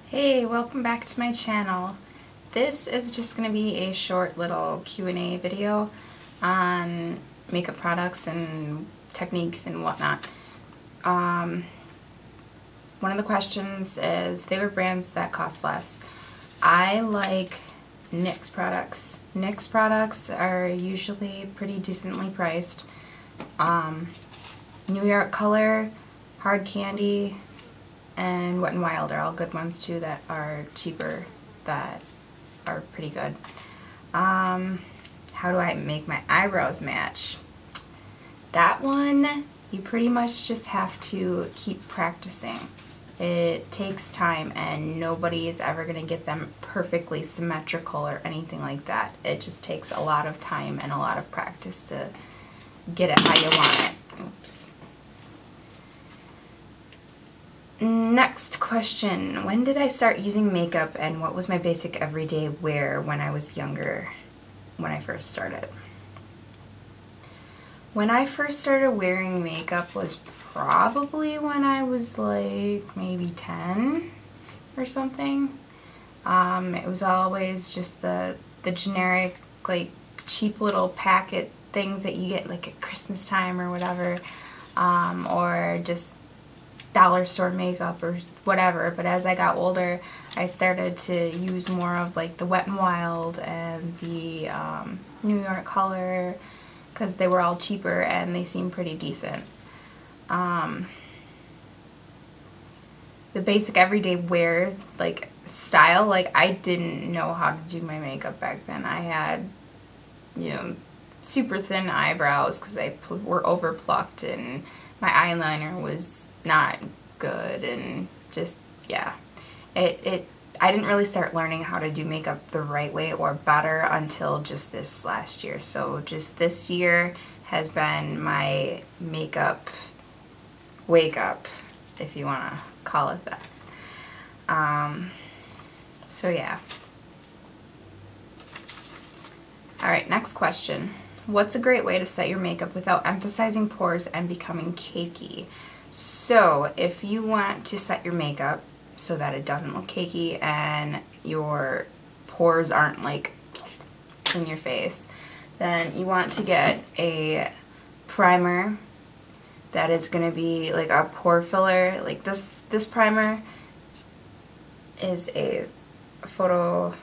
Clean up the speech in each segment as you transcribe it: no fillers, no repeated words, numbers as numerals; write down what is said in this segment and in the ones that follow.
Hey, welcome back to my channel. This is just going to be a short little Q&A video on makeup products and techniques and whatnot. One of the questions is favorite brands that cost less. I like NYX products. NYX products are usually pretty decently priced. New York Color, Hard Candy, and Wet n Wild are all good ones too that are cheaper, that are pretty good. How do I make my eyebrows match? That one, you pretty much just have to keep practicing. It takes time and nobody is ever going to get them perfectly symmetrical or anything like that. It just takes a lot of time and a lot of practice to get it how you want it. Oops. Next question. When did I start using makeup and what was my basic everyday wear when I was younger, when I first started? When I first started wearing makeup was probably when I was like maybe 10 or something. It was always just the generic like cheap little packet things that you get like at Christmas time or whatever, or just dollar store makeup or whatever. But as I got older, I started to use more of like the Wet n Wild and the New York Color, because they were all cheaper and they seemed pretty decent. The basic everyday wear like style, like I didn't know how to do my makeup back then. I had, you know, super thin eyebrows because they were over plucked and my eyeliner was not good, and just, yeah, I didn't really start learning how to do makeup the right way or better until just this last year. So just this year has been my makeup wake up, if you want to call it that. So yeah. Alright, next question. What's a great way to set your makeup without emphasizing pores and becoming cakey? So if you want to set your makeup so that it doesn't look cakey and your pores aren't like in your face, then you want to get a primer that is going to be like a pore filler. Like this primer is a Photo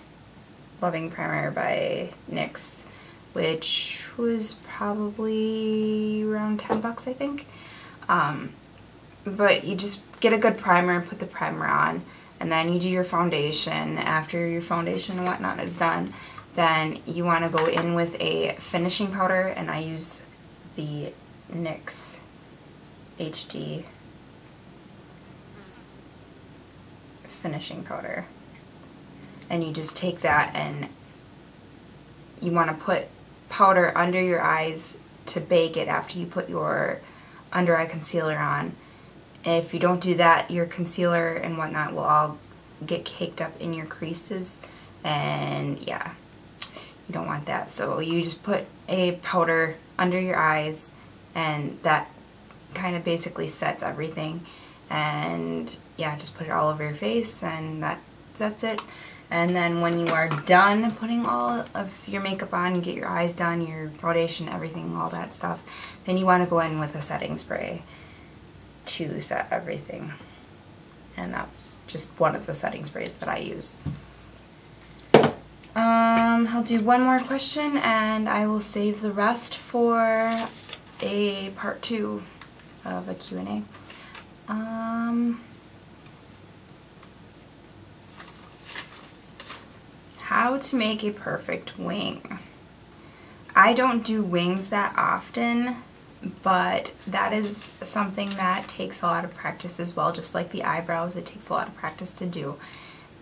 Loving Primer by NYX, which was probably around 10 bucks, I think. But you just get a good primer and put the primer on, and then you do your foundation. After your foundation and whatnot is done, then you want to go in with a finishing powder, and I use the NYX HD finishing powder. And you just take that and you want to put powder under your eyes to bake it after you put your under eye concealer on. If you don't do that, your concealer and whatnot will all get caked up in your creases, and yeah, you don't want that. So you just put a powder under your eyes, and that kind of basically sets everything. And yeah, just put it all over your face, and that sets it. And then when you are done putting all of your makeup on, you get your eyes done, your foundation, everything, all that stuff, then you want to go in with a setting spray to set everything. And that's just one of the setting sprays that I use. I'll do one more question and I will save the rest for a part 2 of a Q&A. How to make a perfect wing. I don't do wings that often, but that is something that takes a lot of practice as well. Just like the eyebrows, it takes a lot of practice to do.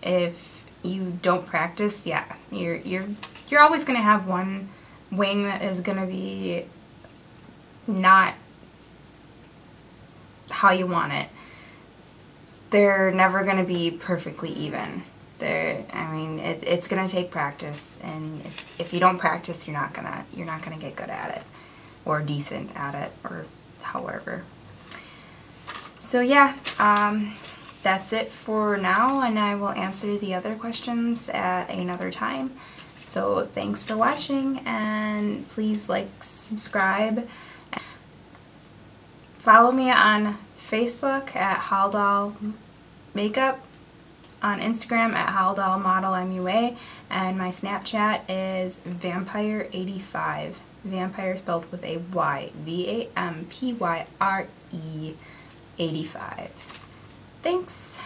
If you don't practice, yeah, you're always going to have one wing that is going to be not how you want it. They're never going to be perfectly even. I mean, it's gonna take practice, and if you don't practice, you're not gonna get good at it, or decent at it, or however. So yeah, that's it for now, and I will answer the other questions at another time. So thanks for watching, and please like, subscribe. Follow me on Facebook at Haldol Makeup, on Instagram at Haldol Model MUA, and my Snapchat is Vampyre85. Vampire spelled with a Y. Vampyre 85. Thanks.